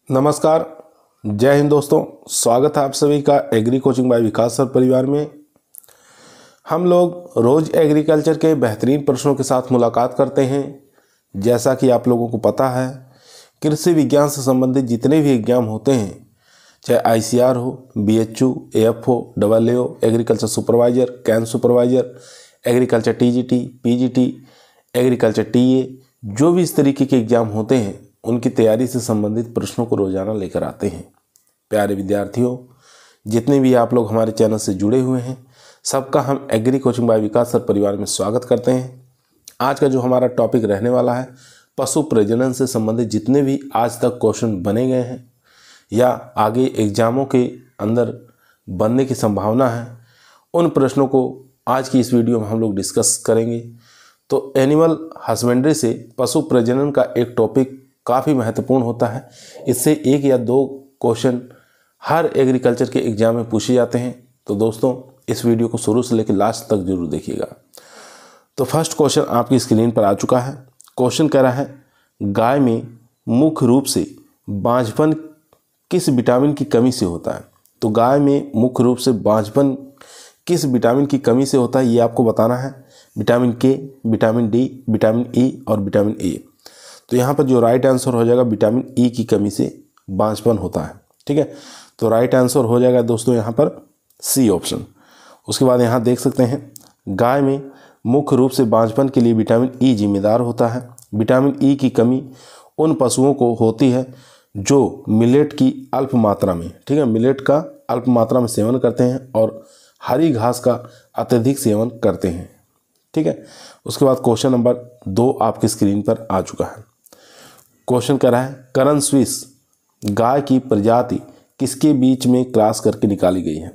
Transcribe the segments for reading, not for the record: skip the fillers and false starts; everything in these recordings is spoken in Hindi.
नमस्कार, जय हिंद दोस्तों। स्वागत है आप सभी का एग्री कोचिंग बाय विकास सर परिवार में। हम लोग रोज़ एग्रीकल्चर के बेहतरीन प्रश्नों के साथ मुलाकात करते हैं। जैसा कि आप लोगों को पता है, कृषि विज्ञान से संबंधित जितने भी एग्जाम होते हैं, चाहे ICR हो, BHU, AFO, AAO, agriculture supervisor, can supervisor, agriculture TGT, PGT, agriculture TA, जो भी इस तरीके के एग्ज़ाम होते हैं उनकी तैयारी से संबंधित प्रश्नों को रोज़ाना लेकर आते हैं। प्यारे विद्यार्थियों, जितने भी आप लोग हमारे चैनल से जुड़े हुए हैं, सबका हम एग्री कोचिंग बाय विकास सर परिवार में स्वागत करते हैं। आज का जो हमारा टॉपिक रहने वाला है, पशु प्रजनन से संबंधित जितने भी आज तक क्वेश्चन बने गए हैं या आगे एग्जामों के अंदर बनने की संभावना है, उन प्रश्नों को आज की इस वीडियो में हम लोग डिस्कस करेंगे। तो एनिमल हस्बेंड्री से पशु प्रजनन का एक टॉपिक काफ़ी महत्वपूर्ण होता है। इससे एक या दो क्वेश्चन हर एग्रीकल्चर के एग्जाम में पूछे जाते हैं। तो दोस्तों, इस वीडियो को शुरू से लेकर लास्ट तक जरूर देखिएगा। तो फर्स्ट क्वेश्चन आपकी स्क्रीन पर आ चुका है। क्वेश्चन कह रहा है, गाय में मुख्य रूप से बांझपन किस विटामिन की कमी से होता है। तो गाय में मुख्य रूप से बांझपन किस विटामिन की कमी से होता है, ये आपको बताना है। विटामिन के, विटामिन डी, विटामिन ई और विटामिन ए। तो यहाँ पर जो राइट आंसर हो जाएगा, विटामिन ई की कमी से बांझपन होता है। ठीक है, तो राइट आंसर हो जाएगा दोस्तों यहाँ पर सी ऑप्शन। उसके बाद यहाँ देख सकते हैं, गाय में मुख्य रूप से बांझपन के लिए विटामिन ई जिम्मेदार होता है। विटामिन ई की कमी उन पशुओं को होती है जो मिलेट की अल्प मात्रा में, ठीक है, मिलेट का अल्प मात्रा में सेवन करते हैं और हरी घास का अत्यधिक सेवन करते हैं। ठीक है, उसके बाद क्वेश्चन नंबर 2 आपकी स्क्रीन पर आ चुका है। क्वेश्चन कह रहा है, करन स्विस गाय की प्रजाति किसके बीच में क्रॉस करके निकाली गई है।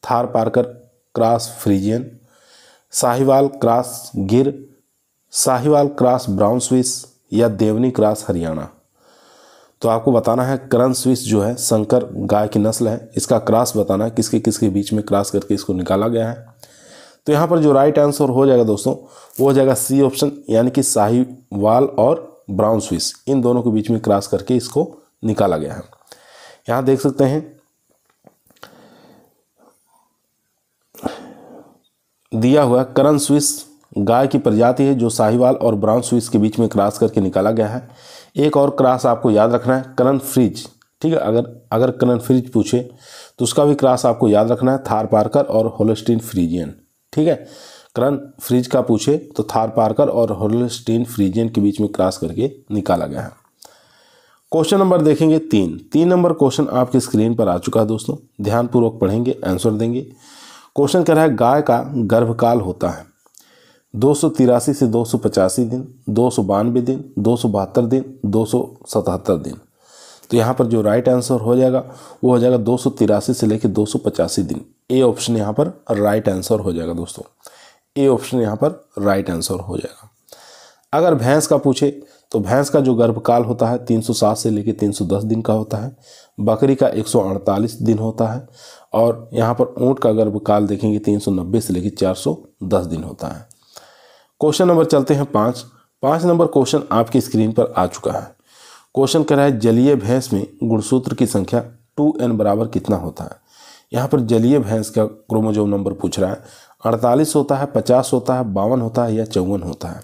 थार पारकर क्रॉस फ्रीजियन, साहिवाल क्रॉस गिर, साहिवाल क्रॉस ब्राउन स्विस या देवनी क्रॉस हरियाणा। तो आपको बताना है, करन स्विस जो है संकर गाय की नस्ल है। इसका क्रॉस बताना है, किसके किसके बीच में क्रॉस करके इसको निकाला गया है। तो यहाँ पर जो राइट आंसर हो जाएगा दोस्तों, वो हो जाएगा सी ऑप्शन, यानी कि साहिवाल और ब्राउन स्विस, इन दोनों के बीच में क्रॉस करके इसको निकाला गया है। यहाँ देख सकते हैं, दिया हुआ करन स्विस गाय की प्रजाति है जो साहिवाल और ब्राउन स्विस के बीच में क्रॉस करके निकाला गया है। एक और क्रॉस आपको याद रखना है, करन फ्रिज। ठीक है, अगर करन फ्रिज पूछे तो उसका भी क्रॉस आपको याद रखना है, थार पारकर और होल्स्टीन फ्रीजियन। ठीक है, करन फ्रिज का पूछे तो थार पारकर और होल्स्टीन फ्रीजियन के बीच में क्रॉस करके निकाला गया है। क्वेश्चन नंबर देखेंगे 3 नंबर क्वेश्चन आपकी स्क्रीन पर आ चुका है दोस्तों। ध्यानपूर्वक पढ़ेंगे, आंसर देंगे। क्वेश्चन कह रहा है, गाय का गर्भकाल होता है 283 से 285 दिन, 292 दिन, 272 दिन, 277 दिन। तो यहाँ पर जो राइट आंसर हो जाएगा वो हो जाएगा 283 से लेकर 285 दिन। ए ऑप्शन यहाँ पर राइट आंसर हो जाएगा दोस्तों। ए ऑप्शन यहाँ पर राइट आंसर हो जाएगा। अगर भैंस का पूछे तो भैंस का जो गर्भकाल होता है 307 से लेकर 310 दिन का होता है। बकरी का 148 दिन होता है और यहाँ पर ऊँट का गर्भकाल देखेंगे 390 से लेकर 410 दिन होता है। क्वेश्चन नंबर चलते हैं 5 नंबर क्वेश्चन आपकी स्क्रीन पर आ चुका है। क्वेश्चन कह रहा है, जलीय भैंस में गुणसूत्र की संख्या 2n बराबर कितना होता है। यहाँ पर जलीय भैंस का क्रोमोसोम नंबर पूछ रहा है। 48 होता है, 50 होता है, 52 होता है या 54 होता है।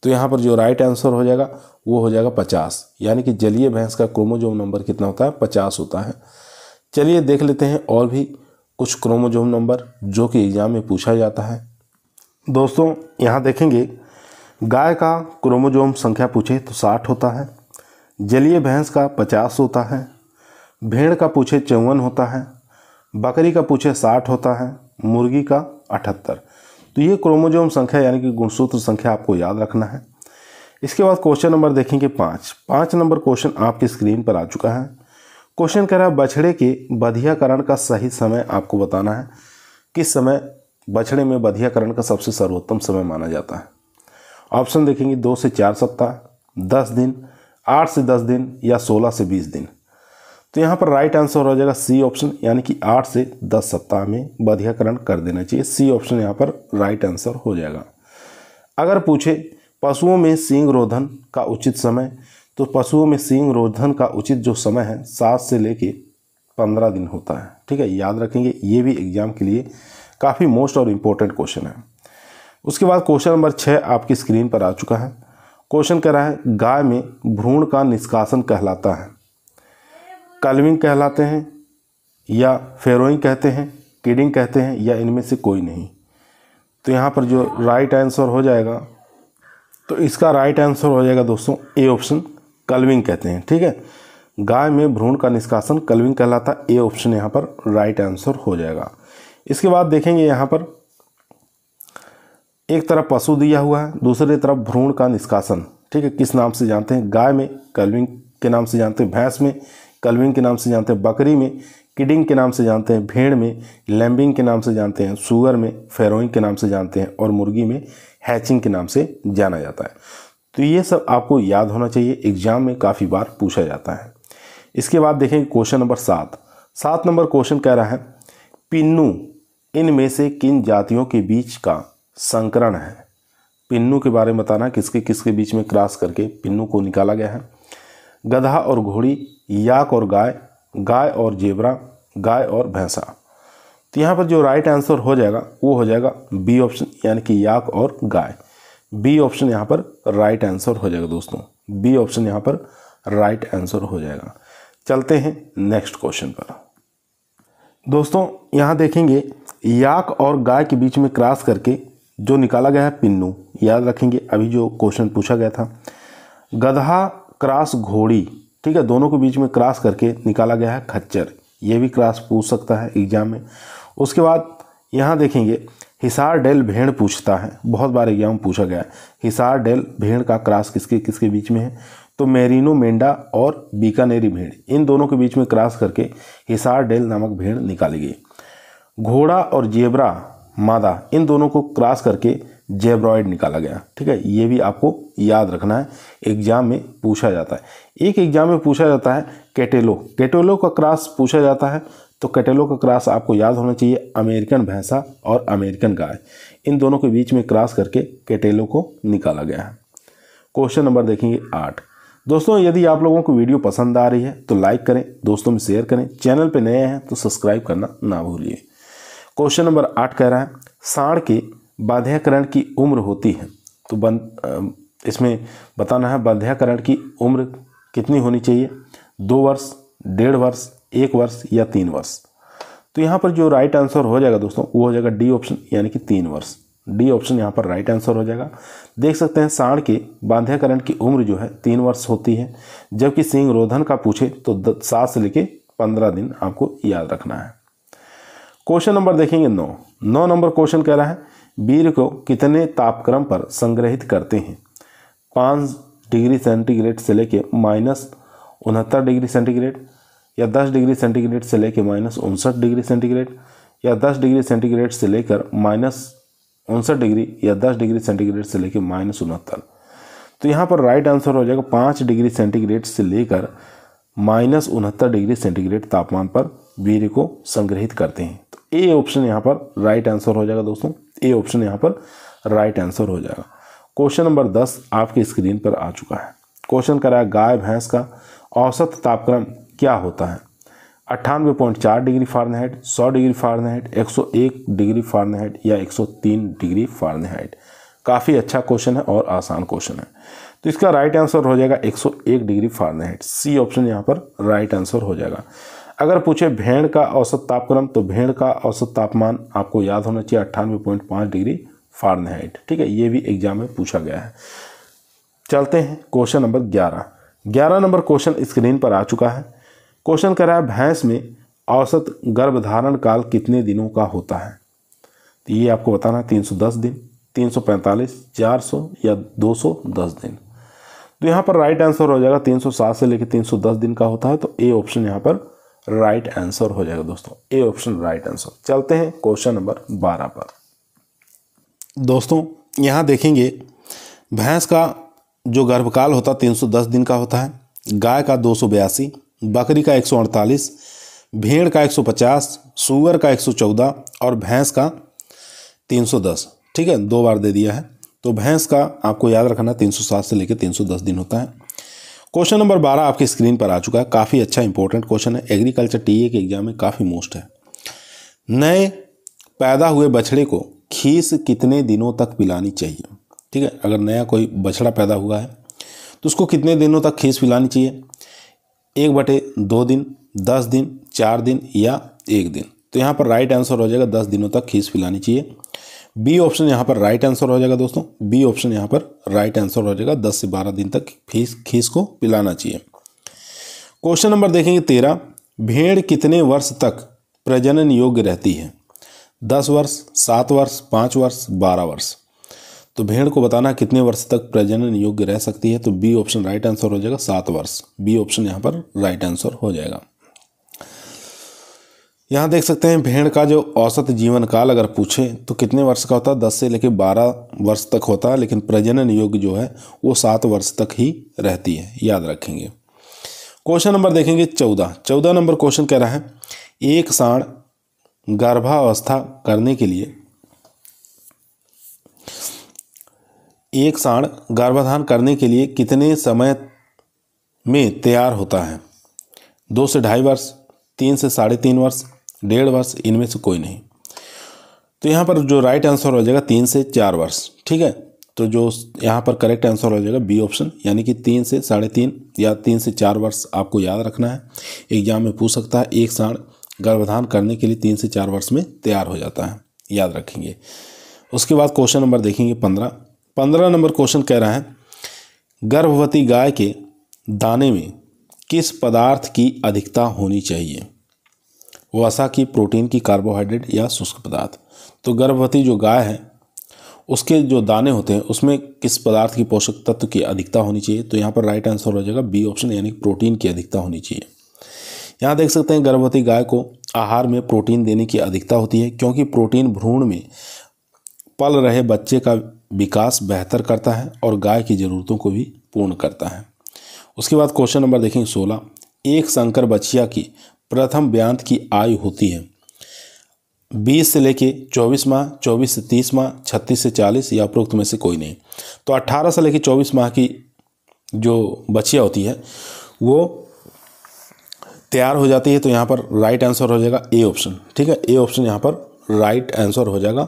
तो यहाँ पर जो राइट आंसर हो जाएगा वो हो जाएगा 50, यानी कि जलीय भैंस का क्रोमोसोम नंबर कितना होता है, 50 होता है। चलिए देख लेते हैं और भी कुछ क्रोमोसोम नंबर जो कि एग्जाम में पूछा जाता है। दोस्तों यहाँ देखेंगे, गाय का क्रोमोसोम संख्या पूछे तो 60 होता है, जलीय भैंस का 50 होता है, भेड़ का पूछे 54 होता है, बकरी का पूछे 60 होता है, मुर्गी का 78। तो ये क्रोमोसोम संख्या यानी कि गुणसूत्र संख्या आपको याद रखना है। इसके बाद क्वेश्चन नंबर देखेंगे 5 नंबर क्वेश्चन आपकी स्क्रीन पर आ चुका है। क्वेश्चन कह रहा है, बछड़े के बधियाकरण का सही समय आपको बताना है। किस समय बछड़े में बधियाकरण का सबसे सर्वोत्तम समय माना जाता है। ऑप्शन देखेंगे 2 से 4 सप्ताह, 10 दिन, 8 से 10 दिन या 16 से 20 दिन। तो यहाँ पर राइट आंसर हो जाएगा सी ऑप्शन, यानी कि 8 से 10 सप्ताह में बधियाकरण कर देना चाहिए। सी ऑप्शन यहाँ पर राइट आंसर हो जाएगा। अगर पूछे पशुओं में सींग रोधन का उचित समय, तो पशुओं में सींग रोधन का उचित जो समय है 7 से लेके 15 दिन होता है। ठीक है, याद रखेंगे, ये भी एग्जाम के लिए काफ़ी मोस्ट और इम्पोर्टेंट क्वेश्चन है। उसके बाद क्वेश्चन नंबर 6 आपकी स्क्रीन पर आ चुका है। क्वेश्चन कह रहा है गाय में भ्रूण का निष्कासन कहलाता है, कल्विंग कहलाते हैं या फेरोइंग कहते हैं, किडिंग कहते हैं, या इनमें से कोई नहीं। तो यहाँ पर जो राइट आंसर हो जाएगा, तो इसका राइट आंसर हो जाएगा दोस्तों ए ऑप्शन, कल्विंग कहते हैं। ठीक है, गाय में भ्रूण का निष्कासन कल्विंग कहलाता है, ए ऑप्शन यहाँ पर राइट आंसर हो जाएगा। इसके बाद देखेंगे यहाँ पर एक तरफ पशु दिया हुआ है, दूसरी तरफ भ्रूण का निष्कासन। ठीक है, किस नाम से जानते हैं? गाय में कल्विंग के नाम से जानते हैं, भैंस में कल्विंग के नाम से जानते हैं, बकरी में किडिंग के नाम से जानते हैं, भेड़ में लैम्बिंग के नाम से जानते हैं, सुअर में फेरोइंग के नाम से जानते हैं, और मुर्गी में हैचिंग के नाम से जाना जाता है। तो ये सब आपको याद होना चाहिए, एग्जाम में काफ़ी बार पूछा जाता है। इसके बाद देखेंगे क्वेश्चन नंबर 7 नंबर क्वेश्चन कह रहा है पिन्नू इनमें से किन जातियों के बीच का संकरण है? पिन्नू के बारे में बताना, किसके किसके बीच में क्रॉस करके पिन्नू को निकाला गया है। गधा और घोड़ी, याक और गाय, गाय और जेबरा, गाय और भैंसा। तो यहाँ पर जो राइट आंसर हो जाएगा वो हो जाएगा बी ऑप्शन, यानी कि याक और गाय। बी ऑप्शन यहाँ पर राइट आंसर हो जाएगा दोस्तों, बी ऑप्शन यहाँ पर राइट आंसर हो जाएगा। चलते हैं नेक्स्ट क्वेश्चन पर। दोस्तों यहाँ देखेंगे याक और गाय के बीच में क्रॉस करके जो निकाला गया है पिन्नू, याद रखेंगे अभी जो क्वेश्चन पूछा गया था गधा क्रॉस घोड़ी। ठीक है, दोनों के बीच में क्रॉस करके निकाला गया है खच्चर, ये भी क्रॉस पूछ सकता है एग्जाम में। उसके बाद यहाँ देखेंगे हिसार डेल भेड़ पूछता है, बहुत बार एग्जाम में पूछा गया है हिसार डेल भेड़ का क्रॉस किसके किसके बीच में है? तो मेरिनो मेंढा और बीकानेरी भेड़, इन दोनों के बीच में क्रॉस करके हिसार डेल नामक भेड़ निकाली गई। घोड़ा और जेब्रा मादा, इन दोनों को क्रॉस करके जेब्रॉइड निकाला गया। ठीक है, ये भी आपको याद रखना है, एग्जाम में पूछा जाता है। एक एग्जाम में पूछा जाता है कैटेलो, कैटेलो का क्रॉस पूछा जाता है। तो कैटेलो का क्रॉस आपको याद होना चाहिए अमेरिकन भैंसा और अमेरिकन गाय, इन दोनों के बीच में क्रॉस करके कैटेलो को निकाला गया है। क्वेश्चन नंबर देखेंगे 8। दोस्तों यदि आप लोगों को वीडियो पसंद आ रही है तो लाइक करें, दोस्तों में शेयर करें, चैनल पे नए हैं तो सब्सक्राइब करना ना भूलिए। क्वेश्चन नंबर 8 कह रहा है सांड के बाध्यकरण की उम्र होती है। तो इसमें बताना है बाध्यकरण की उम्र कितनी होनी चाहिए? 2 वर्ष, 1.5 वर्ष, 1 वर्ष या 3 वर्ष। तो यहाँ पर जो राइट आंसर हो जाएगा दोस्तों वो हो जाएगा डी ऑप्शन, यानी कि 3 वर्ष। डी ऑप्शन यहाँ पर राइट आंसर हो जाएगा। देख सकते हैं सांड के बाध्यकरण की उम्र जो है 3 वर्ष होती है, जबकि सींग रोधन का पूछे तो 7 से लेके 15 दिन आपको याद रखना है। क्वेश्चन नंबर देखेंगे 9 नंबर क्वेश्चन कह रहा है वीर्य को कितने तापक्रम पर संग्रहित करते हैं? 5 डिग्री सेंटीग्रेड से लेके -69 डिग्री सेंटीग्रेड, या 10 डिग्री सेंटीग्रेड से लेकर -59 डिग्री सेंटीग्रेड, या 10 डिग्री सेंटीग्रेड से लेकर -59 डिग्री, या 10 डिग्री सेंटीग्रेड से लेकर -69। तो यहाँ पर राइट आंसर हो जाएगा 5 डिग्री सेंटीग्रेड से लेकर -69 डिग्री सेंटीग्रेड तापमान पर वीर्य को संग्रहित करते हैं। तो ए ऑप्शन यहाँ पर राइट आंसर हो जाएगा दोस्तों, ए ऑप्शन यहाँ पर राइट आंसर हो जाएगा। क्वेश्चन नंबर 10 आपकी स्क्रीन पर आ चुका है। क्वेश्चन कर रहा है गाय भैंस का औसत तापक्रम क्या होता है? 98.4 degree Fahrenheit, 100 degree Fahrenheit, 101 degree Fahrenheit या 103 डिग्री फ़ारेनहाइट। काफ़ी अच्छा क्वेश्चन है और आसान क्वेश्चन है। तो इसका राइट आंसर हो जाएगा 101 डिग्री फ़ारेनहाइट, सी ऑप्शन यहाँ पर राइट आंसर हो जाएगा। अगर पूछे भेड़ का औसत तापक्रम, तो भेड़ का औसत तापमान आपको याद होना चाहिए 98.5 डिग्री फ़ारेनहाइट। ठीक है, ये भी एग्जाम में पूछा गया है। चलते हैं question number 11 number question screen पर आ चुका है। क्वेश्चन कह रहा है भैंस में औसत गर्भधारण काल कितने दिनों का होता है? तो ये आपको बताना है 310 दिन, 345, 400 या 210 दिन। तो यहाँ पर राइट आंसर हो जाएगा 307 से लेकर 310 दिन का होता है। तो ए ऑप्शन यहाँ पर राइट आंसर हो जाएगा दोस्तों, ए ऑप्शन राइट आंसर। चलते हैं क्वेश्चन नंबर 12 पर। दोस्तों यहाँ देखेंगे भैंस का जो गर्भकाल होता है 310 दिन का होता है, गाय का 282, बकरी का 148, भेड़ का 150, सूअर का 114 और भैंस का 310। ठीक है, 2 बार दे दिया है। तो भैंस का आपको याद रखना 307 से लेकर 310 दिन होता है। क्वेश्चन नंबर 12 आपकी स्क्रीन पर आ चुका है। काफ़ी अच्छा इंपॉर्टेंट क्वेश्चन है, एग्रीकल्चर टीए के एग्जाम में काफ़ी मोस्ट है। नए पैदा हुए बछड़े को खीस कितने दिनों तक पिलानी चाहिए? ठीक है, अगर नया कोई बछड़ा पैदा हुआ है तो उसको कितने दिनों तक खीस पिलानी चाहिए? 1/2 दिन, 10 दिन, 4 दिन या 1 दिन। तो यहाँ पर राइट आंसर हो जाएगा 10 दिनों तक खीस पिलानी चाहिए। बी ऑप्शन यहाँ पर राइट आंसर हो जाएगा दोस्तों। बी ऑप्शन यहाँ पर राइट आंसर हो जाएगा, 10 से 12 दिन तक खीस को पिलाना चाहिए। क्वेश्चन नंबर देखेंगे 13, भेड़ कितने वर्ष तक प्रजनन योग्य रहती है? 10 वर्ष, 7 वर्ष, 5 वर्ष, 12 वर्ष। तो भेड़ को बताना कितने वर्ष तक प्रजनन योग्य रह सकती है, तो बी ऑप्शन राइट आंसर हो जाएगा 7 वर्ष। बी ऑप्शन यहाँ पर राइट आंसर हो जाएगा। यहाँ देख सकते हैं भेड़ का जो औसत जीवन काल अगर पूछे तो कितने वर्ष का होता है? 10 से लेकर 12 वर्ष तक होता है, लेकिन प्रजनन योग्य जो है वो 7 वर्ष तक ही रहती है, याद रखेंगे। क्वेश्चन नंबर देखेंगे 14 नंबर क्वेश्चन कह रहा है, एक सांड गर्भावस्था करने के लिए, एक सांड गर्भाधान करने के लिए कितने समय में तैयार होता है? 2 से 2.5 वर्ष, 3 से 3.5 वर्ष, 1.5 वर्ष, इनमें से कोई नहीं। तो यहाँ पर जो राइट आंसर हो जाएगा 3 से 4 वर्ष। ठीक है, तो जो यहाँ पर करेक्ट आंसर हो जाएगा बी ऑप्शन, यानी कि 3 से 3.5 या 3 से 4 वर्ष आपको याद रखना है। एग्जाम में पूछ सकता है, एक सांड गर्भाधान करने के लिए 3 से 4 वर्ष में तैयार हो जाता है, याद रखेंगे। उसके बाद क्वेश्चन नंबर देखेंगे 15 नंबर क्वेश्चन कह रहा है, गर्भवती गाय के दाने में किस पदार्थ की अधिकता होनी चाहिए? वसा की, प्रोटीन की, कार्बोहाइड्रेट या शुष्क पदार्थ। तो गर्भवती जो गाय है उसके जो दाने होते हैं उसमें किस पदार्थ की, पोषक तत्व की अधिकता होनी चाहिए? तो यहाँ पर राइट आंसर हो जाएगा बी ऑप्शन, यानी प्रोटीन की अधिकता होनी चाहिए। यहाँ देख सकते हैं गर्भवती गाय को आहार में प्रोटीन देने की अधिकता होती है, क्योंकि प्रोटीन भ्रूण में पल रहे बच्चे का विकास बेहतर करता है और गाय की ज़रूरतों को भी पूर्ण करता है। उसके बाद क्वेश्चन नंबर देखेंगे 16, एक संकर बछिया की प्रथम ब्यांत की आयु होती है 20 से लेके 24 माह, 24 से 30 माह, 36 से 40 या उपरोक्त में से कोई नहीं। तो 18 से लेके 24 माह की जो बछिया होती है वो तैयार हो जाती है। तो यहाँ पर राइट आंसर हो जाएगा ए ऑप्शन। ठीक है, ए ऑप्शन यहाँ पर राइट आंसर हो जाएगा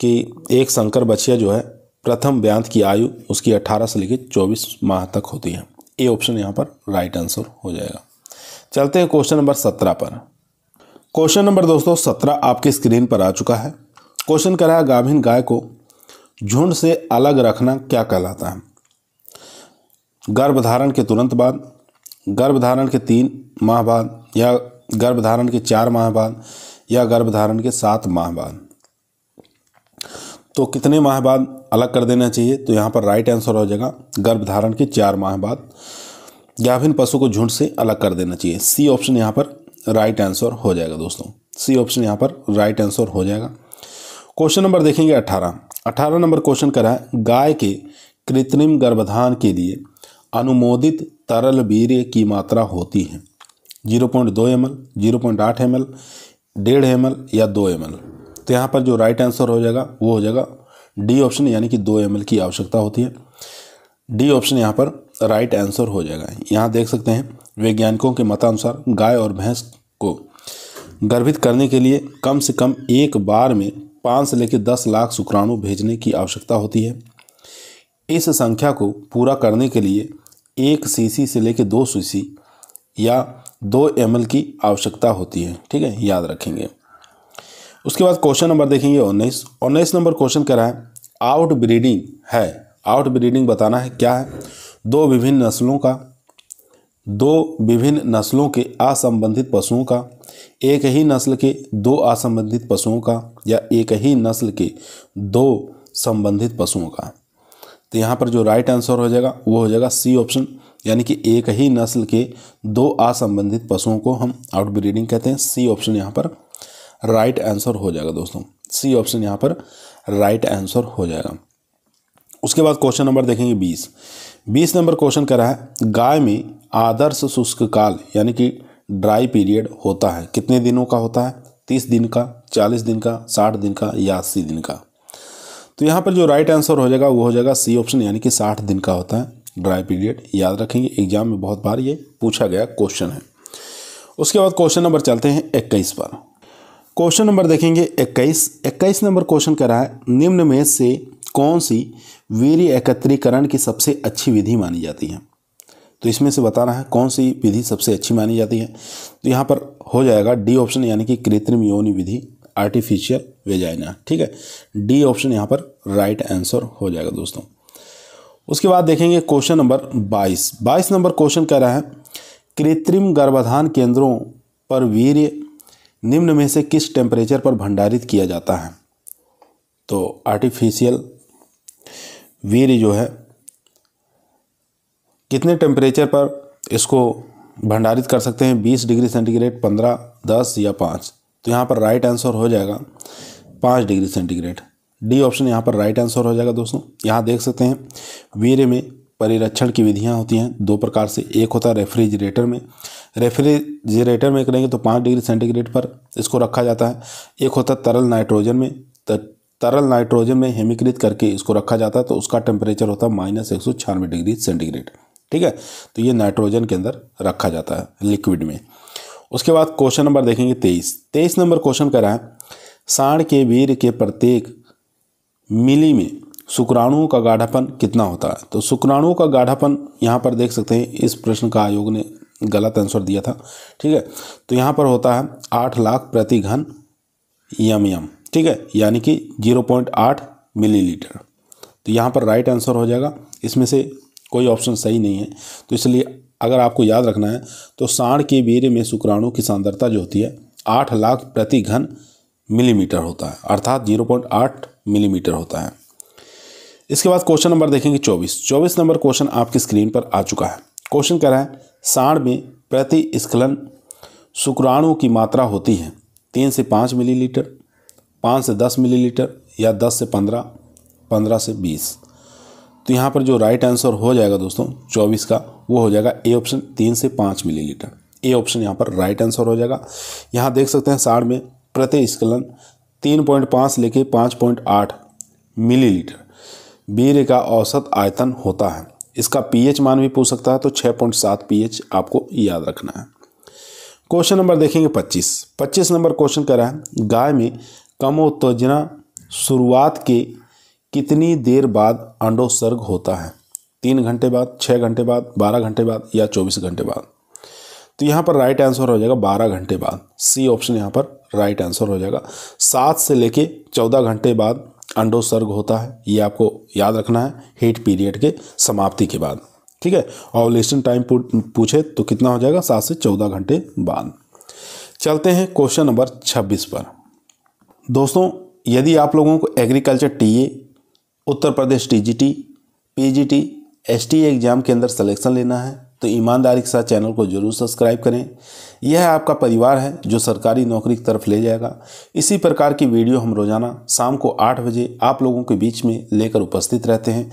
कि एक संकर बछिया जो है प्रथम ब्यांत की आयु उसकी 18 से लेकर 24 माह तक होती है। ए ऑप्शन यहाँ पर राइट आंसर हो जाएगा। चलते हैं क्वेश्चन नंबर 17 पर। क्वेश्चन नंबर दोस्तों 17 आपके स्क्रीन पर आ चुका है। क्वेश्चन कर रहा है, गाभिन गाय को झुंड से अलग रखना क्या कहलाता है? गर्भधारण के तुरंत बाद, गर्भधारण के 3 माह बाद, या गर्भधारण के 4 माह बाद, या गर्भधारण के 7 माह बाद। तो कितने माह बाद अलग कर देना चाहिए? तो यहाँ पर राइट आंसर हो जाएगा गर्भधारण के 4 माह बाद गाभिन पशु को झुंड से अलग कर देना चाहिए। सी ऑप्शन यहाँ पर राइट आंसर हो जाएगा दोस्तों। सी ऑप्शन यहाँ पर राइट आंसर हो जाएगा। क्वेश्चन नंबर देखेंगे 18 नंबर क्वेश्चन करा है, गाय के कृत्रिम गर्भधान के लिए अनुमोदित तरल वीर्य की मात्रा होती है 0.2 ml, 0.8 ml, 1.5 ml या 2 ml। तो यहाँ पर जो राइट आंसर हो जाएगा वो हो जाएगा डी ऑप्शन, यानी कि 2 ml की आवश्यकता होती है। डी ऑप्शन यहाँ पर राइट आंसर हो जाएगा। यहाँ देख सकते हैं वैज्ञानिकों के मतानुसार गाय और भैंस को गर्भित करने के लिए कम से कम एक बार में 5 से लेकर 10 लाख शुक्राणु भेजने की आवश्यकता होती है। इस संख्या को पूरा करने के लिए 1 सीसी से लेकर 2 सीसी या 2 ml की आवश्यकता होती है। ठीक है, याद रखेंगे। उसके बाद क्वेश्चन नंबर देखेंगे 19 नंबर क्वेश्चन कह रहा है, आउट ब्रीडिंग है। आउट ब्रीडिंग बताना है क्या है? दो विभिन्न नस्लों के असंबंधित पशुओं का, एक ही नस्ल के 2 असंबंधित पशुओं का, या एक ही नस्ल के 2 संबंधित पशुओं का। तो यहाँ पर जो राइट आंसर हो जाएगा वो हो जाएगा सी ऑप्शन, यानी कि एक ही नस्ल के 2 असंबंधित पशुओं को हम आउट ब्रीडिंग कहते हैं। सी ऑप्शन यहाँ पर राइट आंसर हो जाएगा दोस्तों। सी ऑप्शन यहाँ पर राइट आंसर हो जाएगा। उसके बाद क्वेश्चन नंबर देखेंगे 20 नंबर क्वेश्चन कर रहा है, गाय में आदर्श शुष्क काल यानी कि ड्राई पीरियड होता है कितने दिनों का होता है? 30 दिन का, 40 दिन का, 60 दिन का या 80 दिन का। तो यहाँ पर जो राइट आंसर हो जाएगा वो हो जाएगा सी ऑप्शन, यानी कि 60 दिन का होता है। ड्राई पीरियड याद रखेंगे, एग्जाम में बहुत बार ये पूछा गया क्वेश्चन है। उसके बाद क्वेश्चन नंबर चलते हैं 21 पर। क्वेश्चन नंबर देखेंगे 21 नंबर क्वेश्चन कह रहा है निम्न में से कौन सी वीर्य एकत्रीकरण की सबसे अच्छी विधि मानी जाती है। तो इसमें से बताना है कौन सी विधि सबसे अच्छी मानी जाती है। तो यहाँ पर हो जाएगा डी ऑप्शन, यानी कि कृत्रिम योनि विधि, आर्टिफिशियल वेजाइना। ठीक है, डी ऑप्शन यहाँ पर राइट आंसर हो जाएगा दोस्तों। उसके बाद देखेंगे क्वेश्चन नंबर 22 नंबर क्वेश्चन कह रहा है कृत्रिम गर्भाधान केंद्रों पर वीर्य निम्न में से किस टेम्परेचर पर भंडारित किया जाता है। तो आर्टिफिशियल वीर्य जो है कितने टेम्परेचर पर इसको भंडारित कर सकते हैं, 20 डिग्री सेंटीग्रेड, 15, 10 या 5। तो यहाँ पर राइट आंसर हो जाएगा 5 डिग्री सेंटीग्रेड। डी ऑप्शन यहाँ पर राइट आंसर हो जाएगा दोस्तों। यहाँ देख सकते हैं वीर्य में परिरक्षण की विधियाँ होती हैं 2 प्रकार से। एक होता है रेफ्रिजरेटर में करेंगे तो 5 डिग्री सेंटीग्रेड पर इसको रखा जाता है। एक होता है तरल नाइट्रोजन में, तरल नाइट्रोजन में हेमीकृत करके इसको रखा जाता है, तो उसका टेम्परेचर होता है -196 डिग्री सेंटीग्रेड। ठीक है, तो ये नाइट्रोजन के अंदर रखा जाता है लिक्विड में। उसके बाद क्वेश्चन नंबर देखेंगे 23 नंबर क्वेश्चन कर रहा है सांड के वीर्य के प्रत्येक मिली में शुक्राणुओं का गाढ़ापन कितना होता है। तो शुक्राणुओं का गाढ़ापन यहाँ पर देख सकते हैं, इस प्रश्न का आयोग ने गलत आंसर दिया था। ठीक है, तो यहाँ पर होता है 8 लाख प्रति घन यम। ठीक है, यानी कि 0.8 मिलीलीटर। तो यहाँ पर राइट आंसर हो जाएगा। इसमें से कोई ऑप्शन सही नहीं है, तो इसलिए अगर आपको याद रखना है तो सांड के वीर्य में शुक्राणु की सांद्रता जो होती है 8 लाख प्रति घन मिलीमीटर होता है, अर्थात 0.8 मिलीमीटर होता है। इसके बाद क्वेश्चन नंबर देखेंगे 24 नंबर क्वेश्चन आपकी स्क्रीन पर आ चुका है। क्वेश्चन कह रहा है सांड में प्रति स्खलन शुक्राणु की मात्रा होती है 3 से 5 मिलीलीटर, 5 से 10 मिलीलीटर या 10 से 15, 15 से 20। तो यहाँ पर जो राइट आंसर हो जाएगा दोस्तों 24 का, वो हो जाएगा ए ऑप्शन 3 से 5 मिलीलीटर। ए ऑप्शन यहाँ पर राइट आंसर हो जाएगा। यहाँ देख सकते हैं सांड में प्रति स्खलन 3.5 लेके 5.8 मिलीलीटर वीर्य का औसत आयतन होता है। इसका पीएच मान भी पूछ सकता है, तो 6.7 पीएच आपको याद रखना है। क्वेश्चन नंबर देखेंगे 25 नंबर क्वेश्चन कह रहा है गाय में कमोत्तेजना शुरुआत के कितनी देर बाद अंडोत्सर्ग होता है। 3 घंटे बाद, 6 घंटे बाद, 12 घंटे बाद या 24 घंटे बाद। तो यहाँ पर राइट आंसर हो जाएगा 12 घंटे बाद। सी ऑप्शन यहाँ पर राइट आंसर हो जाएगा। 7 से लेके 14 घंटे बाद अंडोत्सर्ग होता है, ये आपको याद रखना है हीट पीरियड के समाप्ति के बाद। ठीक है, ओव्यूलेशन टाइम पूछे तो कितना हो जाएगा, 7 से 14 घंटे बाद। चलते हैं क्वेश्चन नंबर 26 पर। दोस्तों, यदि आप लोगों को agriculture TA, Uttar Pradesh TGT, PGT, STA exam के अंदर सिलेक्शन लेना है तो ईमानदारी के साथ चैनल को जरूर सब्सक्राइब करें। यह आपका परिवार है जो सरकारी नौकरी की तरफ ले जाएगा। इसी प्रकार की वीडियो हम रोजाना शाम को 8 बजे आप लोगों के बीच में लेकर उपस्थित रहते हैं।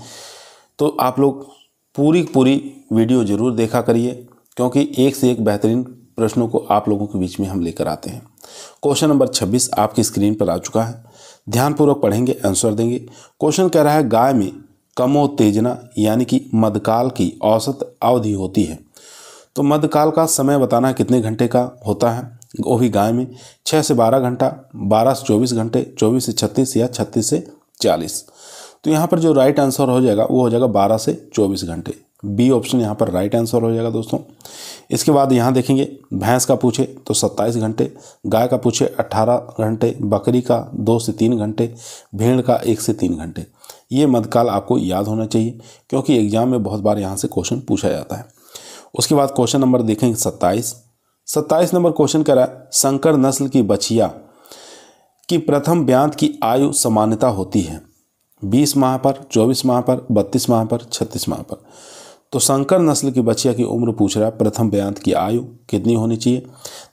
तो आप लोग पूरी वीडियो जरूर देखा करिए, क्योंकि एक से एक बेहतरीन प्रश्नों को आप लोगों के बीच में हम लेकर आते हैं। क्वेश्चन नंबर 26 आपकी स्क्रीन पर आ चुका है, ध्यानपूर्वक पढ़ेंगे, आंसर देंगे। क्वेश्चन कह रहा है गाय में कमोत्तेजना यानी कि मध्यकाल की औसत अवधि होती है। तो मध्यकाल का समय बताना है कितने घंटे का होता है, वो भी गाय में 6 से 12 घंटा, 12 से 24 घंटे, 24 से 36 या 36 से 40। तो यहाँ पर जो राइट आंसर हो जाएगा वो हो जाएगा 12 से 24 घंटे। बी ऑप्शन यहाँ पर राइट आंसर हो जाएगा दोस्तों। इसके बाद यहाँ देखेंगे भैंस का पूछे तो 27 घंटे, गाय का पूछे 18 घंटे, बकरी का 2 से 3 घंटे, भेड़ का 1 से 3 घंटे। ये मध्यकाल आपको याद होना चाहिए, क्योंकि एग्जाम में बहुत बार यहाँ से क्वेश्चन पूछा जाता है। उसके बाद क्वेश्चन नंबर देखेंगे 27 नंबर क्वेश्चन कह रहा है संकर नस्ल की बछिया की प्रथम ब्यात की आयु सामान्यता होती है 20 माह पर, 24 माह पर, 32 माह पर, 36 माह पर। तो संकर नस्ल की बछिया की उम्र पूछ रहा है, प्रथम ब्यात की आयु कितनी होनी चाहिए।